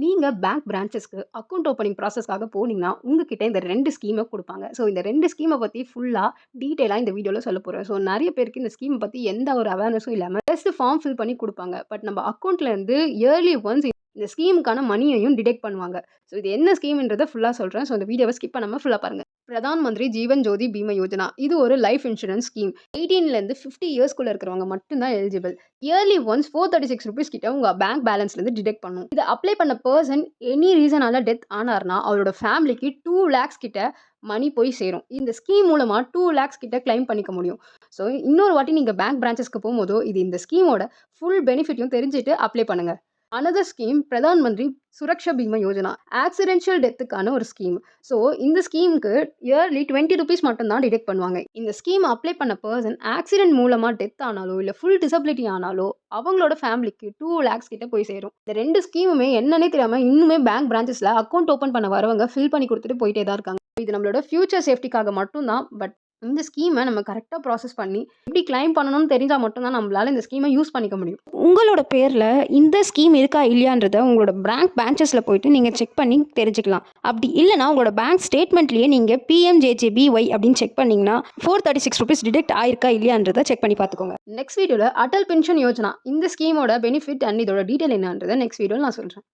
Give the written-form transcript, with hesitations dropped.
நீங்க bank பிரான்ச்சஸ்க்கு account opening ப்ராசஸ்க்காக போனீங்கன்னா, உங்ககிட்ட இந்த 2 ஸ்கீம குடுப்பாங்க. ஸோ இந்த 2 ஸ்கீம பத்தி ஃபுல்லா டீட்டெயிலா இந்த வீடியோல சொல்லப் போறேன். ஸோ நெறைய பேருக்கு இந்த ஸ்கீம் பத்தி எந்த ஒரு அவேர்னஸும் இல்லாம ஜஸ்ட் ஃபார்ம் ஃபில் பண்ணி குடுப்பாங்க. பட் நம்ம அக்கவுண்ட்ல இருந்து இயர்லி ஒன்ஸ் இந்த ஸ்கீமுக்கான மணியையும் டிடெக்ட் பண்ணுவாங்க. ஸோ இது என்ன ஸ்கீம்ன்றத ஃபுல்லா சொல்றேன். ஸோ இந்த வீடியோவ ஸ்கிப் பண்ணாம ஃபுல்லா பாருங்க. பிரதான் மந்திரி ஜீவன் ஜோதி பீமா யோஜனா. இது ஒரு லைஃப் இன்சூரன்ஸ் ஸ்கீம். 18லேருந்து 50 இயர்ஸ்க்குள்ள இருக்கிறவங்க மட்டும் தான் எலிஜிபிள். இயர்லி ஒன்ஸ் ₹436 கிட்ட உங்க பேங்க் பேலன்ஸ்லேருந்து டிடெக்ட் பண்ணும். இத அப்ளை பண்ண பெர்சன் எனி ரீசனால டெத் ஆனார்னா, அவரோட ஃபேமிலிக்கு 2 லேக்ஸ் கிட்ட மணி போய் சேரும். இந்த ஸ்கீம் மூலமா 2 லேக்ஸ் கிட்ட கிளைம் பண்ணிக்க முடியும். ஸோ இன்னொரு வாட்டி நீங்க பேங்க் பிரான்ச்சஸ்க்கு போம்போதோ, இது இந்த ஸ்கீமோட ஃபுல் பெனிஃபிட்டையும் தெரிஞ்சுட்டு அப்ளை பண்ணுங்க. Another scheme Pradhan Mantri Suraksha Bima Yojana. ஆக்சிடென்ஷியல் டெத்துக்கான ஒரு ஸ்கீம். ஸோ இந்த ஸ்கீமுக்கு இயர்லி ₹20 மட்டும் தான் டிடெக்ட் பண்ணுவாங்க. இந்த ஸ்கீம் அப்ளை பண்ண பெர்சன் ஆக்சிடென்ட் மூலமா டெத் ஆனாலோ, இல்ல ஃபுல் டிசபிலிட்டி ஆனாலோ, அவங்களோட ஃபேமிலிக்கு 2 லேக்ஸ் கிட்ட போய் சேரும். இந்த 2 ஸ்கீமுமே என்னன்னே தெரியாம இன்னுமே பேங்க் பிரான்ச்சஸ்ல அக்கவுண்ட் ஓப்பன் பண்ண வரவங்க ஃபில் பண்ணி குடுத்துட்டு போயிட்டே தான் இருக்காங்க. இது நம்மளோட ஃபியூச்சர் சேஃப்டிக்காக மட்டும் தான். பட் இந்த ஸ்கீம நம்ம கரெக்ட்டா ப்ராசஸ் பண்ணி எப்படி கிளைம் பண்ணணும்னு தெரிஞ்சா மட்டும் தான் நம்மளால இந்த ஸ்கீம யூஸ் பண்ணிக்க முடியும். உங்களோட பேர்ல இந்த ஸ்கீம் இருக்கா இல்லையான்றத உங்களோட பேங்க் பிரான்ச்சஸ்ல போயிட்டு நீங்க செக் பண்ணி தெரிஞ்சுக்கலாம். அப்படி இல்லைனா உங்களோட பேங்க் ஸ்டேட்மெண்ட்லயே நீங்க PMJJBY அப்படின்னு செக் பண்ணீங்கன்னா ₹436 டிடெக்ட் ஆயிருக்கா இல்லையான்றத செக் பண்ணி பார்த்துக்கோங்க. நெக்ஸ்ட் வீடியோல அடல் பென்ஷன் யோஜனா இந்த ஸ்கீமோட பெனிஃபிட் அண்ட் இதோட டீடைல் என்னன்றத நெக்ஸ்ட் வீடியோல நான் சொல்றேன்.